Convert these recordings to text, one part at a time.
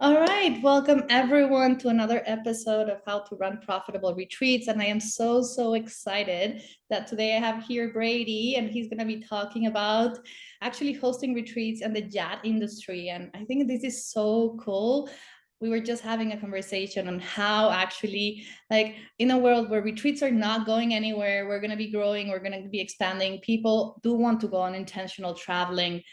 All right, welcome everyone to another episode of How to Run Profitable Retreats. And I am so excited that today I have here Brady, and he's going to be talking about actually hosting retreats and the yacht industry. And I think this is so cool. We were just having a conversation on how actually, like, in a world where retreats are not going anywhere, we're going to be growing, we're going to be expanding. People do want to go on intentional traveling.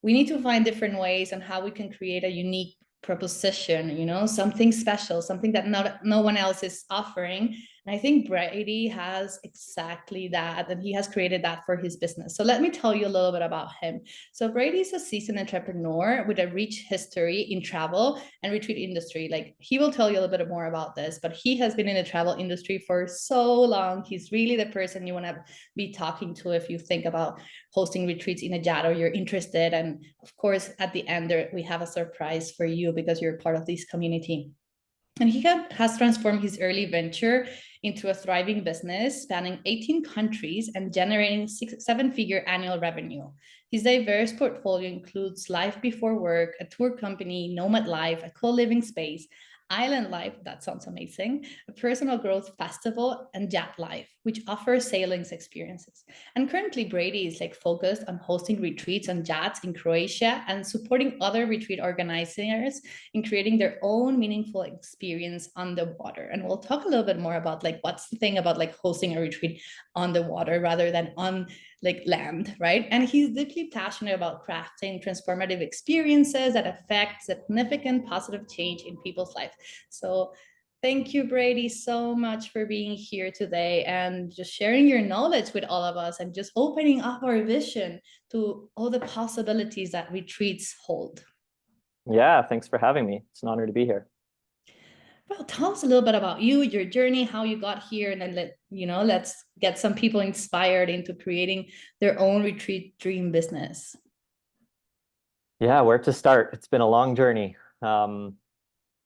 We need to find different ways on how we can create a unique proposition, something special, something that no one else is offering. And I think Brady has exactly that, and he has created that for his business. So let me tell you a little bit about him. So Brady is a seasoned entrepreneur with a rich history in travel and retreat industry. Like, he will tell you a little bit more about this, but he has been in the travel industry for so long. He's really the person you want to be talking to if you think about hosting retreats in a yacht or you're interested. And of course, at the end, we have a surprise for you because you're part of this community. And he has transformed his early venture into a thriving business spanning 18 countries and generating seven-figure annual revenue. His diverse portfolio includes life before work, a tour company, nomad life, a co-living space, island life, that sounds amazing, a personal growth festival, and yacht life, which offers sailings experiences. And currently, Brady is focused on hosting retreats on yachts in Croatia and supporting other retreat organizers in creating their own meaningful experience on the water. And we'll talk a little bit more about what's the thing about hosting a retreat on the water rather than on land, right? And he's deeply passionate about crafting transformative experiences that affect significant positive change in people's lives. So thank you, Brady, so much for being here today and just sharing your knowledge with all of us and just opening up our vision to all the possibilities that retreats hold. Yeah, thanks for having me. It's an honor to be here. Well, tell us a little bit about you, your journey, how you got here, and then let's get some people inspired into creating their own retreat dream business. Yeah, where to start? It's been a long journey.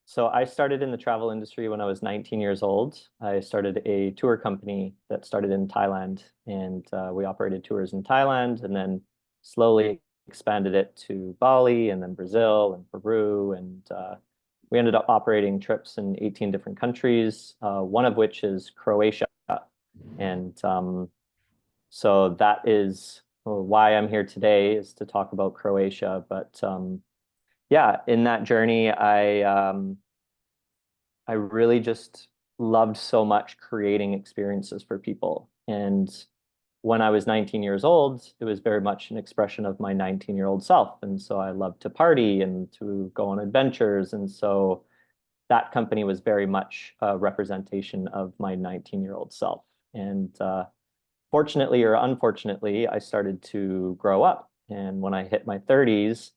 So I started in the travel industry when I was 19 years old. I started a tour company that started in Thailand, and we operated tours in Thailand, and then slowly expanded it to Bali, and then Brazil and Peru, and we ended up operating trips in 18 different countries, one of which is Croatia. And so that is why I'm here today, is to talk about Croatia. But yeah, in that journey, I really just loved so much creating experiences for people. And when I was 19 years old, it was very much an expression of my 19-year-old self. And so I loved to party and to go on adventures. And so that company was very much a representation of my 19-year-old self. And fortunately or unfortunately, I started to grow up. And when I hit my 30s,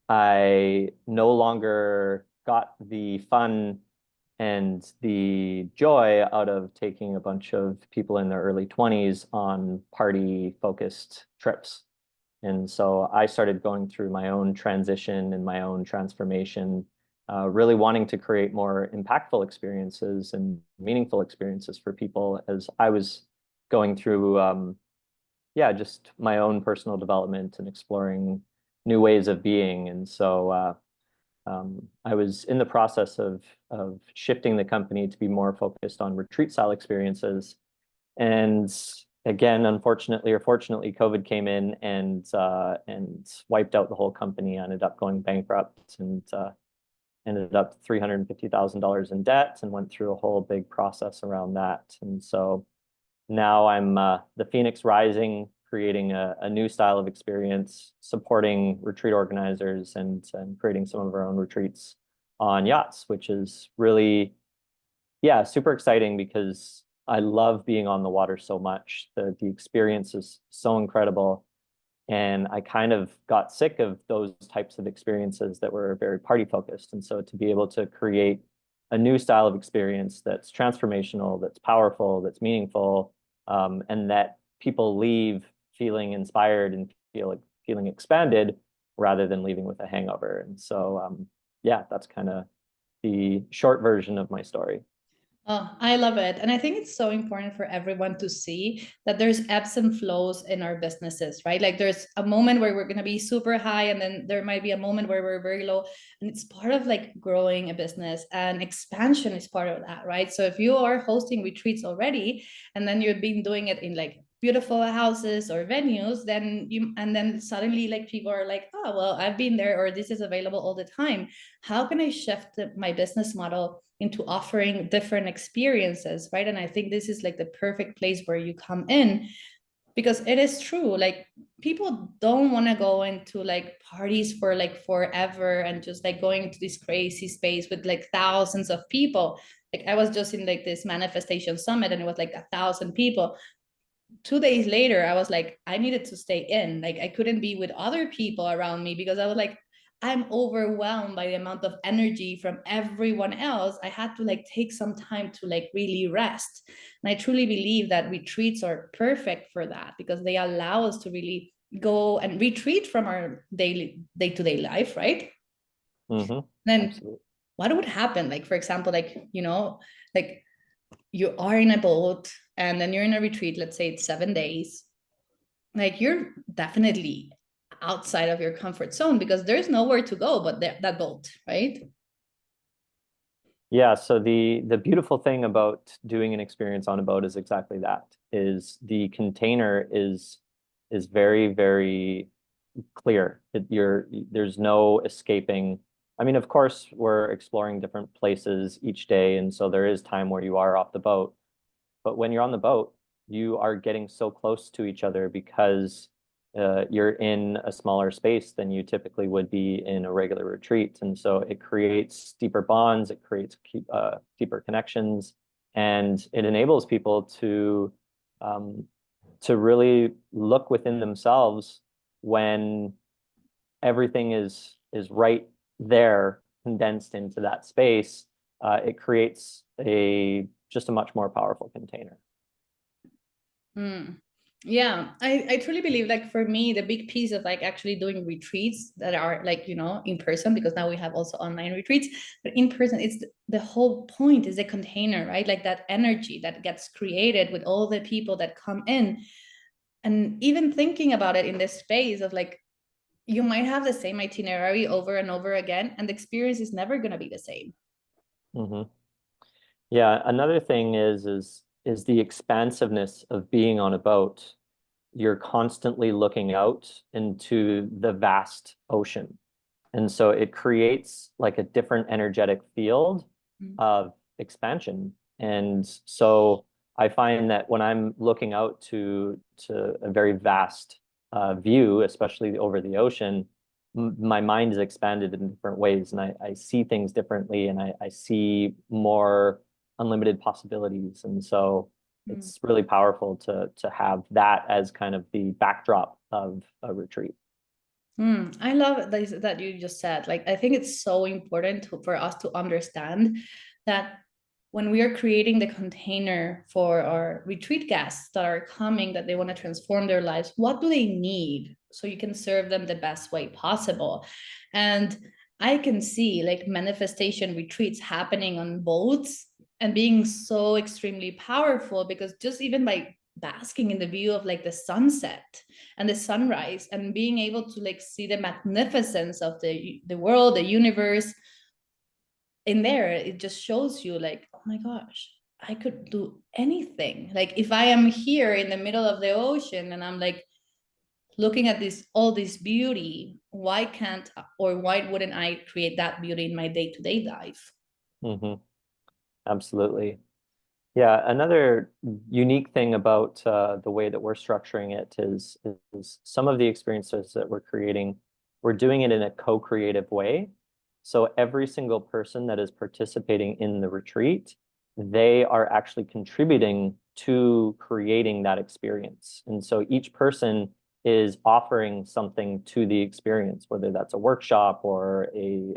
I no longer got the fun and the joy out of taking a bunch of people in their early 20s on party-focused trips. And so I started going through my own transition and my own transformation, really wanting to create more impactful experiences and meaningful experiences for people as I was going through, yeah, just my own personal development and exploring new ways of being. And so I was in the process of shifting the company to be more focused on retreat style experiences. And again, unfortunately or fortunately, COVID came in and wiped out the whole company. I ended up going bankrupt and ended up $350,000 in debt and went through a whole big process around that. And so now I'm the Phoenix Rising, creating a new style of experience, supporting retreat organizers and creating some of our own retreats on yachts, which is really, yeah, super exciting because I love being on the water so much. The experience is so incredible. And I kind of got sick of those types of experiences that were very party focused. And so to be able to create a new style of experience that's transformational, that's powerful, that's meaningful, and that people leave feeling inspired and feeling expanded rather than leaving with a hangover. And so, yeah, that's kind of the short version of my story. Oh, I love it. And I think it's so important for everyone to see that there's ebbs and flows in our businesses, right? Like there's a moment where we're going to be super high, and then there might be a moment where we're very low. And it's part of like growing a business, and expansion is part of that, right? So if you are hosting retreats already, and then you've been doing it in like beautiful houses or venues, and then suddenly like people are like, oh, well, I've been there, or this is available all the time. How can I shift my business model into offering different experiences, right? And I think this is like the perfect place where you come in, because it is true, like people don't want to go into like parties for like forever and just like going into this crazy space with like thousands of people. Like I was just in like this manifestation summit, and it was like 1,000 people. 2 days later I was like, I needed to stay in, like I couldn't be with other people around me, because I was like, I'm overwhelmed by the amount of energy from everyone else. I had to like take some time to like really rest. And I truly believe that retreats are perfect for that, because they allow us to really go and retreat from our daily day-to-day life, right? Mm-hmm. Then Absolutely. what would happen, like for example, like like you are in a boat, and then you're in a retreat, let's say it's 7 days, like you're definitely outside of your comfort zone, because there's nowhere to go but that boat, right? Yeah, so the beautiful thing about doing an experience on a boat is exactly that, is the container is very, very clear. There's no escaping. I mean, of course, we're exploring different places each day, and so there is time where you are off the boat. But when you're on the boat, you are getting so close to each other because you're in a smaller space than you typically would be in a regular retreat. And so it creates deeper bonds, it creates deeper connections, and it enables people um, to really look within themselves when everything is right there, condensed into that space. It creates a just a much more powerful container. Mm. Yeah, I truly believe, like for me, the big piece of like actually doing retreats that are like, in person, because now we have also online retreats, but in person, it's the whole point is the container, right? Like that energy that gets created with all the people that come in. And even thinking about it in this space of like, you might have the same itinerary over and over again, and the experience is never going to be the same. Hmm. Yeah, another thing is the expansiveness of being on a boat. You're constantly looking out into the vast ocean. And so it creates like a different energetic field Mm. of expansion. And so I find that when I'm looking out to a very vast view, especially over the ocean, my mind is expanded in different ways, and I see things differently, and I see more unlimited possibilities. And so Mm. it's really powerful to have that as kind of the backdrop of a retreat. I love that you just said. Like, I think it's so important for us to understand that when we are creating the container for our retreat guests that are coming, that they want to transform their lives, what do they need so you can serve them the best way possible? And I can see like manifestation retreats happening on boats and being so extremely powerful, because just even by basking in the view of like the sunset and the sunrise, and being able to like see the magnificence of the world, the universe in there, it just shows you like, oh my gosh, I could do anything. Like if I am here in the middle of the ocean and I'm like looking at this all this beauty, why can't, or why wouldn't I create that beauty in my day-to-day life? Hmm. Absolutely. Yeah, another unique thing about the way that we're structuring it is some of the experiences that we're creating, we're doing it in a co-creative way. So every single person that is participating in the retreat, they are actually contributing to creating that experience. And so each person is offering something to the experience, whether that's a workshop or a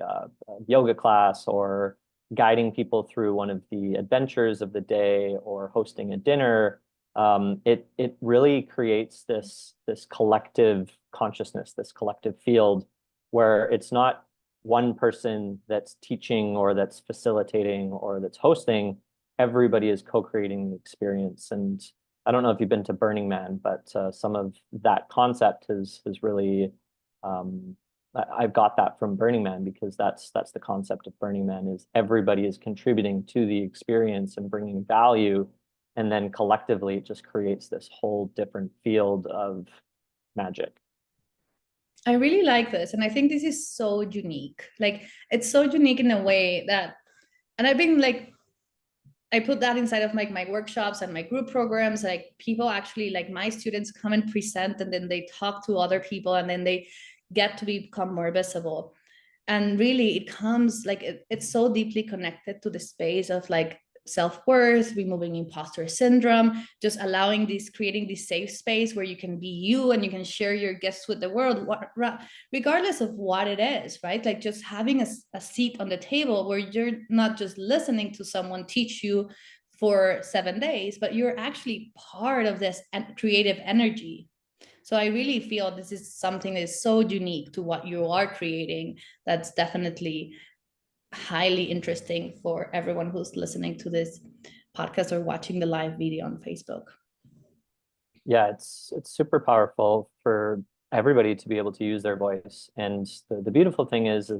yoga class or guiding people through one of the adventures of the day or hosting a dinner. It really creates this collective consciousness, this collective field where it's not one person that's teaching or that's facilitating or that's hosting. everybody is co-creating the experience. And I don't know if you've been to Burning Man, but some of that concept has really I've got that from Burning Man, because that's the concept of Burning Man, is everybody is contributing to the experience and bringing value, and then collectively it just creates this whole different field of magic. I really like this. And I think this is so unique. Like, it's so unique in a way that, and I've been like, I put that inside of my workshops and my group programs. Like, people actually, like my students come and present, and then they talk to other people, and then they get to become more visible. And really, it comes like it's so deeply connected to the space of like self-worth, removing imposter syndrome, just allowing this, creating this safe space where you can be you and you can share your gifts with the world, regardless of what it is, right? Like, just having a seat on the table where you're not just listening to someone teach you for 7 days, but you're actually part of this creative energy. So I really feel this is something that is so unique to what you are creating. That's definitely highly interesting for everyone who's listening to this podcast or watching the live video on Facebook. Yeah, it's super powerful for everybody to be able to use their voice. And the beautiful thing is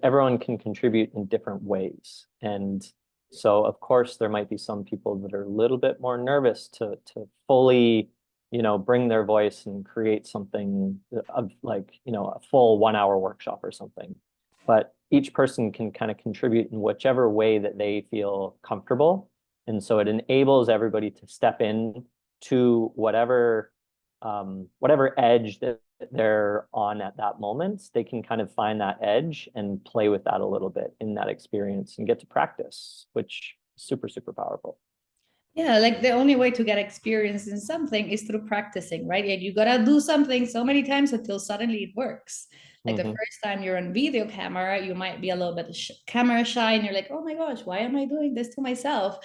everyone can contribute in different ways. And so of course there might be some people that are a little bit more nervous to fully, bring their voice and create something of like, a full 1 hour workshop or something. But each person can kind of contribute in whichever way that they feel comfortable. And so it enables everybody to step in to whatever edge that they're on at that moment. They can kind of find that edge and play with that a little bit in that experience and get to practice, which is super, super powerful. Yeah, like the only way to get experience in something is through practicing, right? And you gotta do something so many times until suddenly it works. Like the first time you're on video camera, you might be a little bit camera shy, and you're like, oh my gosh, why am I doing this to myself?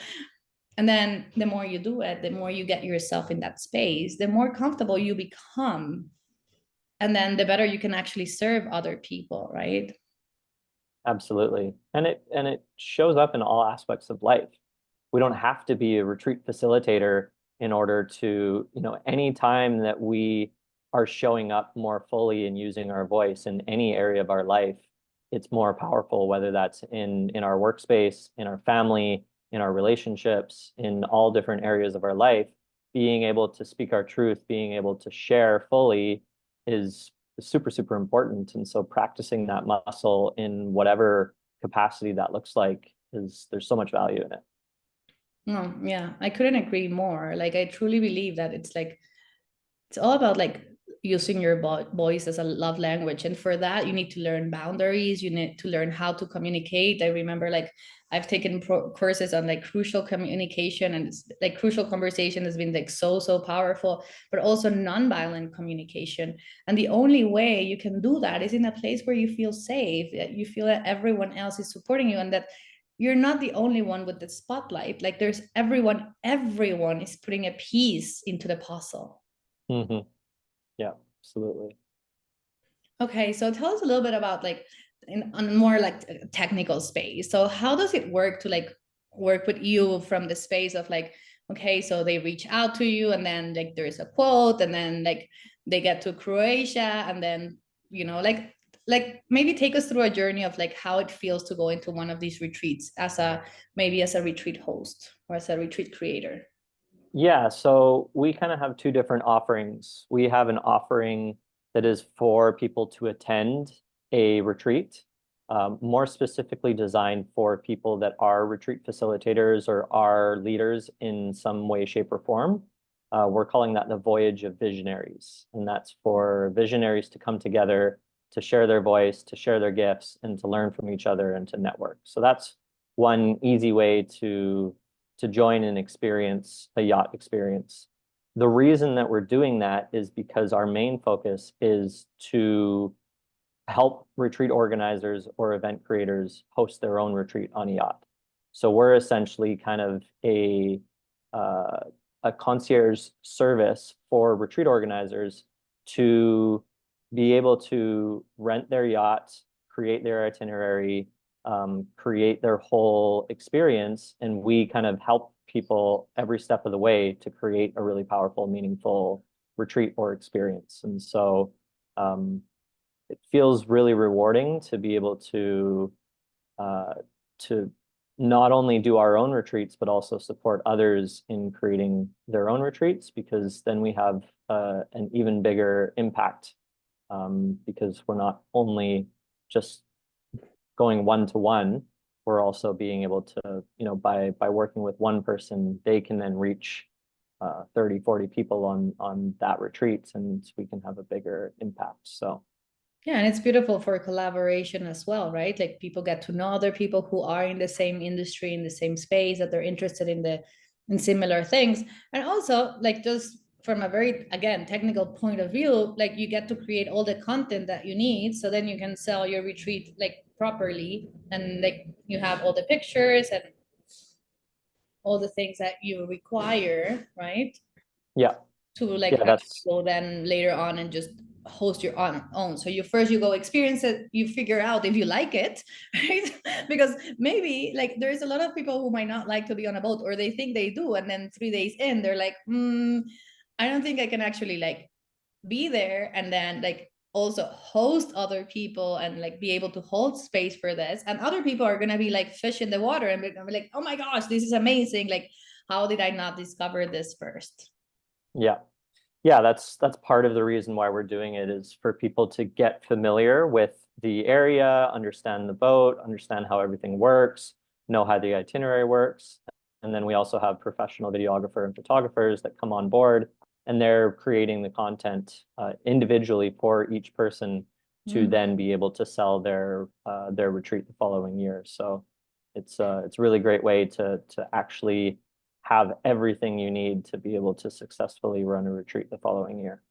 And then the more you do it, the more you get yourself in that space, the more comfortable you become. And then the better you can actually serve other people, right? Absolutely. And it shows up in all aspects of life. We don't have to be a retreat facilitator in order to, any time that we are showing up more fully and using our voice in any area of our life, it's more powerful, whether that's in our workspace, in our family, in our relationships, in all different areas of our life. Being able to speak our truth, being able to share fully is super, super important. And so practicing that muscle in whatever capacity that looks like there's so much value in it. No, yeah, I couldn't agree more. Like, I truly believe that it's all about like using your voice as a love language, and for that you need to learn boundaries, you need to learn how to communicate. I remember, like, I've taken courses on like crucial communication, and it's like crucial conversation has been like so powerful, but also nonviolent communication. And the only way you can do that is in a place where you feel safe, that you feel that everyone else is supporting you, and that you're not the only one with the spotlight. Like, there's everyone is putting a piece into the puzzle. Mm-hmm. Yeah, absolutely. Okay, so tell us a little bit about like on more like technical space. So how does it work to like work with you from the space of like, okay, so they reach out to you, and then like there's a quote, and then like they get to Croatia, and then like maybe take us through a journey of like how it feels to go into one of these retreats as a maybe as a retreat host or as a retreat creator. Yeah, so we kind of have two different offerings. We have an offering that is for people to attend a retreat, more specifically designed for people that are retreat facilitators or are leaders in some way, shape, or form. We're calling that the Voyage of Visionaries, and that's for visionaries to come together to share their voice, to share their gifts, and to learn from each other and to network. So that's one easy way to join and experience a yacht experience. The reason that we're doing that is because our main focus is to help retreat organizers or event creators host their own retreat on a yacht. So we're essentially kind of a concierge service for retreat organizers to be able to rent their yacht, create their itinerary, create their whole experience, and we kind of help people every step of the way to create a really powerful, meaningful retreat or experience. And so it feels really rewarding to be able uh, to not only do our own retreats, but also support others in creating their own retreats, because then we have an even bigger impact, because we're not only just going one-to-one, we're also being able to, by working with one person, they can then reach 30, 40 people on that retreat, and we can have a bigger impact. So yeah, and it's beautiful for collaboration as well, right? Like people get to know other people who are in the same industry, in the same space, that they're interested in similar things. And also, like just from a very, again, technical point of view, like you get to create all the content that you need, so then you can sell your retreat like properly, and like you have all the pictures and all the things that you require, right? yeah, To like yeah, actually that's go then later on and just host your own. So you go experience it, you figure out if you like it, right? Because maybe like there's a lot of people who might not like to be on a boat, or they think they do, and then 3 days in they're like, I don't think I can actually like be there and then like also host other people and like be able to hold space for this. And other people are gonna be like fish in the water and be like, oh my gosh, this is amazing, like how did I not discover this first? yeah. Yeah, that's part of the reason why we're doing it, is for people to get familiar with the area, understand the boat, understand how everything works, know how the itinerary works. And then we also have professional videographer and photographers that come on board, and they're creating the content individually for each person to Mm. then be able to sell their retreat the following year. So it's a really great way to actually have everything you need to be able to successfully run a retreat the following year.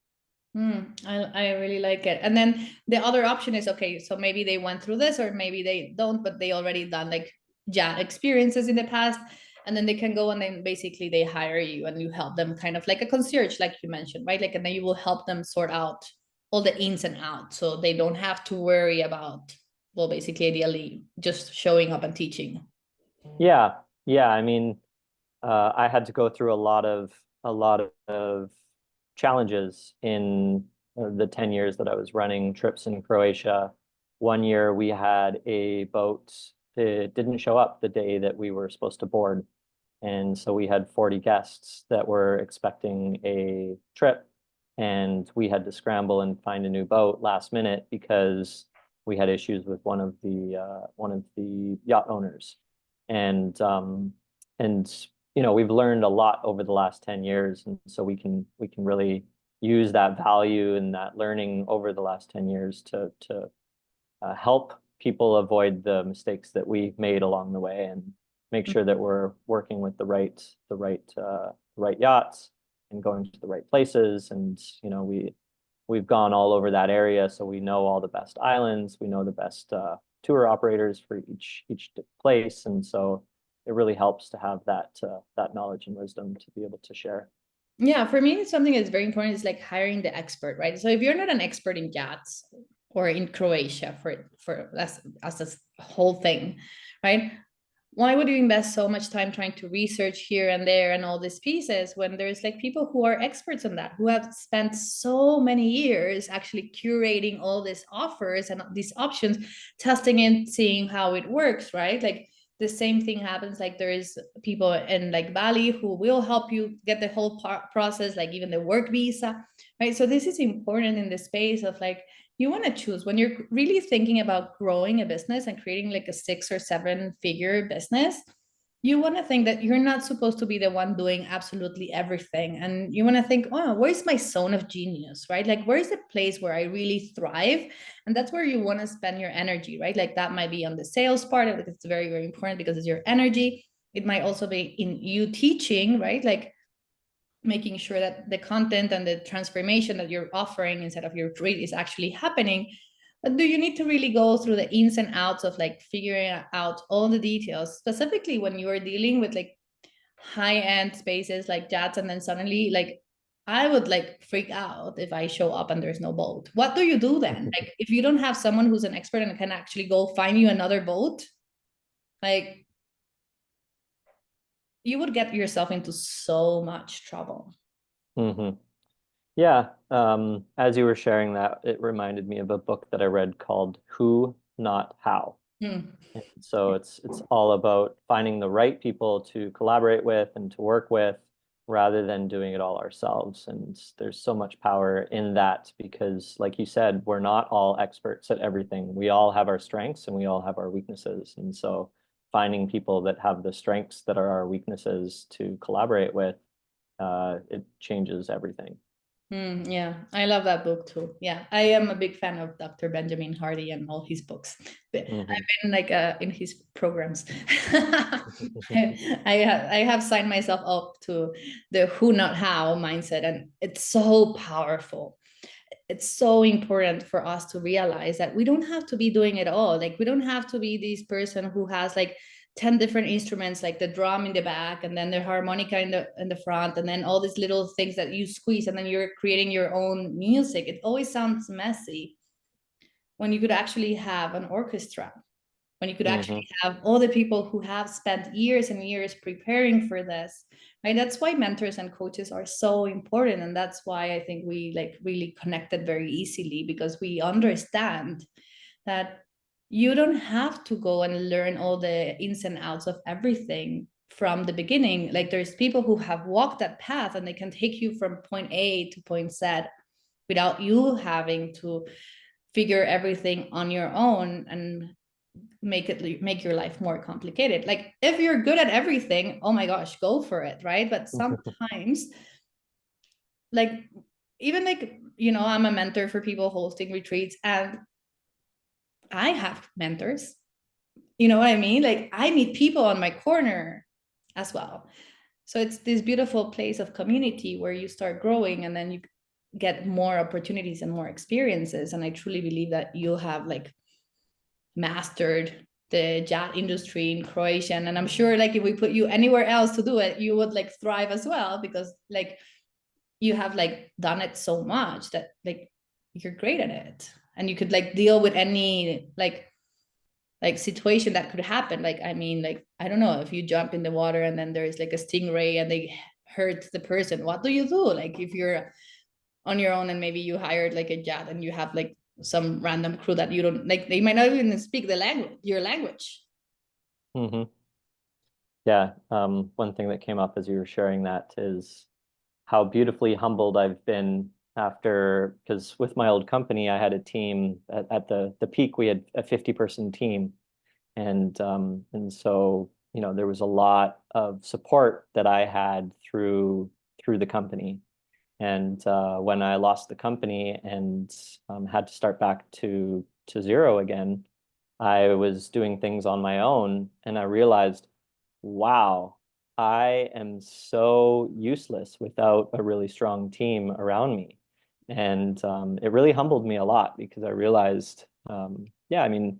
I really like it. And then the other option is, okay, so maybe they went through this, or maybe they don't, but they already done like yacht experiences in the past. And then they can go and then basically they hire you and you help them, kind of like a concierge, like you mentioned, right? Like, and then you will help them sort out all the ins and outs, so they don't have to worry about, well, basically ideally just showing up and teaching. Yeah, yeah. I mean, I had to go through a lot of challenges in the 10 years that I was running trips in Croatia. One year we had a boat that didn't show up the day that we were supposed to board. And so we had 40 guests that were expecting a trip, and we had to scramble and find a new boat last minute because we had issues with one of the yacht owners. And and we've learned a lot over the last 10 years, and so we can really use that value and that learning over the last 10 years to help people avoid the mistakes that we've made along the way, and make sure that we're working with the right yachts and going to the right places. And we've gone all over that area, so we know all the best islands, we know the best tour operators for each place, and so it really helps to have that knowledge and wisdom to be able to share. Yeah, for me, something that's very important is like hiring the expert, right? So if you're not an expert in yachts or in Croatia for as this whole thing, right? Why would you invest so much time trying to research here and there and all these pieces when there's like people who are experts on that, who have spent so many years actually curating all these offers and these options, testing it, seeing how it works, right? Like the same thing happens, like there is people in like Bali who will help you get the whole process, like even the work visa, right? So this is important in the space of like, you want to choose when you're really thinking about growing a business and creating like a 6 or 7 figure business. You want to think that you're not supposed to be the one doing absolutely everything, and you want to think, oh, where's my zone of genius, right? Like where's the place where I really thrive, and that's where you want to spend your energy, right? Like that might be on the sales part of it. It's very, very important because it's your energy. It might also be in you teaching, right? Like making sure that the content and the transformation that you're offering inside of your trade is actually happening. But do you need to really go through the ins and outs of like figuring out all the details, specifically when you are dealing with like high end spaces like jets, and then suddenly like I would like freak out if I show up and there's no boat. What do you do then? Like if you don't have someone who's an expert and can actually go find you another boat? Like you would get yourself into so much trouble. Mm-hmm. Yeah. As you were sharing that, it reminded me of a book that I read called Who, Not How. Hmm. And so it's all about finding the right people to collaborate with and to work with rather than doing it all ourselves. And there's so much power in that because, like you said, we're not all experts at everything. We all have our strengths and we all have our weaknesses. And so finding people that have the strengths that are our weaknesses to collaborate with, it changes everything. Yeah, I love that book too. Yeah, I am a big fan of Dr. Benjamin Hardy and all his books. But Mhm. I've been like in his programs. I have signed myself up to the who not how mindset, and it's so powerful. It's so important for us to realize that we don't have to be doing it all. Like we don't have to be this person who has like 10 different instruments, like the drum in the back and then the harmonica in the front, and then all these little things that you squeeze and then you're creating your own music. It always sounds messy when you could actually have an orchestra, when you could Mhm. actually have all the people who have spent years and years preparing for this, right? That's why mentors and coaches are so important, and that's why I think we like really connected very easily, because we understand that you don't have to go and learn all the ins and outs of everything from the beginning. Like there's people who have walked that path and they can take you from point A to point Z without you having to figure everything on your own and make your life more complicated. Like if you're good at everything, oh my gosh, go for it, right? But sometimes, like even like I'm a mentor for people hosting retreats, and I have mentors. You know what I mean? Like I meet people on my corner as well. So it's this beautiful place of community where you start growing and then you get more opportunities and more experiences. And I truly believe that you have like mastered the yacht industry in Croatia. And I'm sure like if we put you anywhere else to do it, you would like thrive as well, because like you have like done it so much that like you're great at it. And you could like deal with any like situation that could happen. Like I mean, like I don't know, if you jump in the water and then there's like a stingray and they hurt the person, what do you do? Like if you're on your own and maybe you hired like a yacht and you have like some random crew that you don't like, they might not even speak the language, your language. Mhm. Yeah. One thing that came up as you were sharing that is how beautifully humbled I've been after, because with my old company, I had a team at the peak, we had a 50-person team. And so, there was a lot of support that I had through the company. And when I lost the company and had to start back to zero again, I was doing things on my own, and I realized, wow, I am so useless without a really strong team around me. And it really humbled me a lot because I realized, yeah, I mean,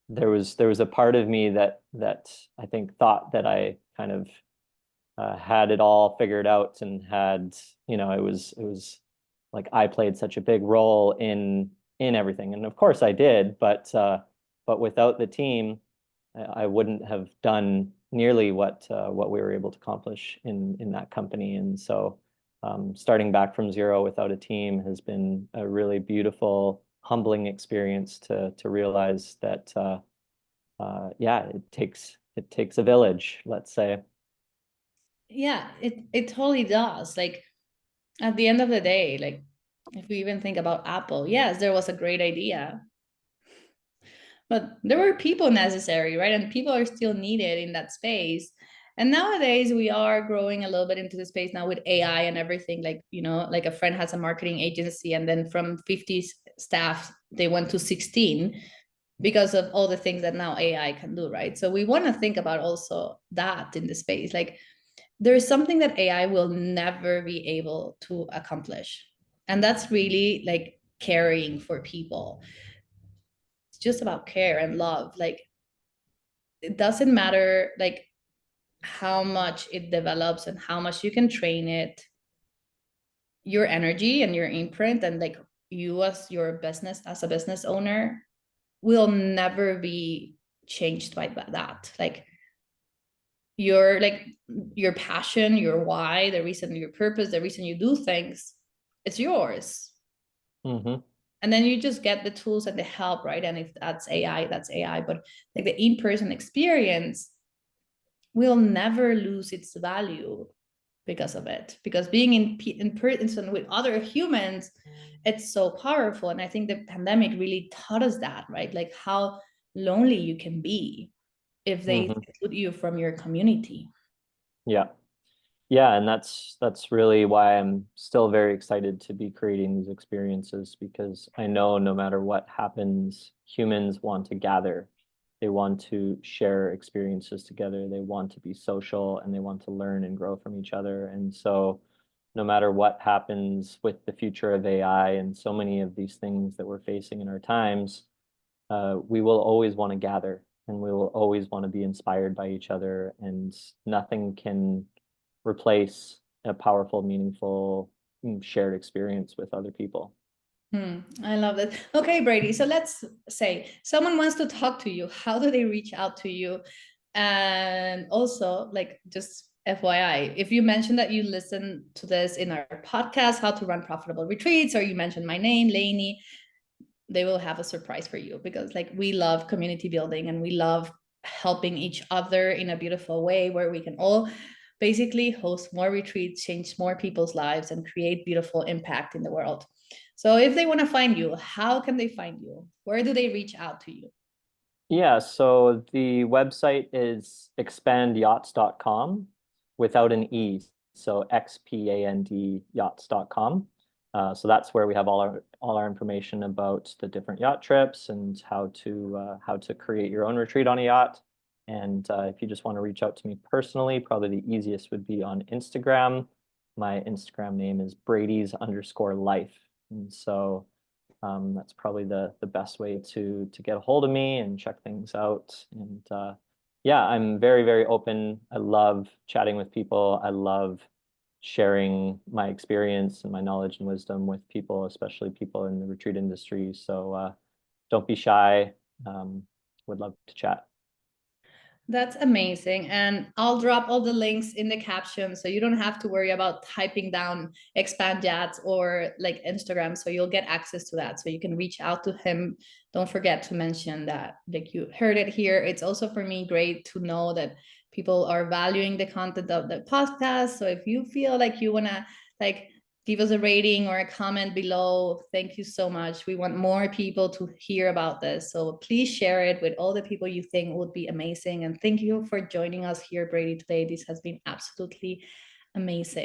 there was a part of me that I think thought that I kind of had it all figured out and had, it was like I played such a big role in everything. And of course I did, but without the team, I wouldn't have done nearly what we were able to accomplish in that company. And so starting back from zero without a team has been a really beautiful, humbling experience to realize that yeah, it takes a village, let's say. Yeah, it totally does. Like at the end of the day, like if we even think about Apple, yes, there was a great idea, but there were people necessary, right? And people are still needed in that space. And nowadays we are growing a little bit into the space now with AI and everything. Like, like a friend has a marketing agency, and then from 50 staff, they went to 16 because of all the things that now AI can do, right? So we want to think about also that in the space. Like there's something that AI will never be able to accomplish. And that's really like caring for people. It's just about care and love. Like it doesn't matter like how much it develops and how much you can train it. Your energy and your imprint and like you as your business as a business owner will never be changed by that. Your passion, your why, the reason, your purpose, the reason you do things, it's yours. Mm-hmm. And then you just get the tools and the help, right? And if that's AI, that's AI. But like the in-person experience will never lose its value because of it. Because being in person with other humans, it's so powerful. And I think the pandemic really taught us that, right? Like how lonely you can be if they exclude you from your community. Yeah. Yeah, and that's really why I'm still very excited to be creating these experiences, because I know no matter what happens, humans want to gather. They want to share experiences together. They want to be social, and they want to learn and grow from each other. And so no matter what happens with the future of AI and so many of these things that we're facing in our times, we will always want to gather, and we will always want to be inspired by each other, and nothing can replace a powerful, meaningful, shared experience with other people. I love that. Okay, Brady. So let's say someone wants to talk to you. How do they reach out to you? And also, like, just FYI, if you mentioned that you listen to this in our podcast, How to Run Profitable Retreats, or you mentioned my name, Lainey, they will have a surprise for you, because like we love community building and we love helping each other in a beautiful way where we can all basically host more retreats, change more people's lives, and create beautiful impact in the world. So if they want to find you, how can they find you? Where do they reach out to you? Yeah, so the website is expandyachts.com without an E. So XPAND yachts.com. So that's where we have all our information about the different yacht trips and how to create your own retreat on a yacht. And if you just want to reach out to me personally, probably the easiest would be on Instagram. My Instagram name is Brady's_life. And so that's probably the best way to get a hold of me and check things out. And yeah, I'm very, very open. I love chatting with people. I love sharing my experience and my knowledge and wisdom with people, especially people in the retreat industry. So don't be shy. Would love to chat. That's amazing. And I'll drop all the links in the caption so you don't have to worry about typing down Expand Yachts or like Instagram. So you'll get access to that. So you can reach out to him. Don't forget to mention that like you heard it here. It's also for me great to know that people are valuing the content of the podcast. So if you feel like you want to like give us a rating or a comment below. Thank you so much. We want more people to hear about this. So please share it with all the people you think would be amazing. And thank you for joining us here, Brady, today. This has been absolutely amazing.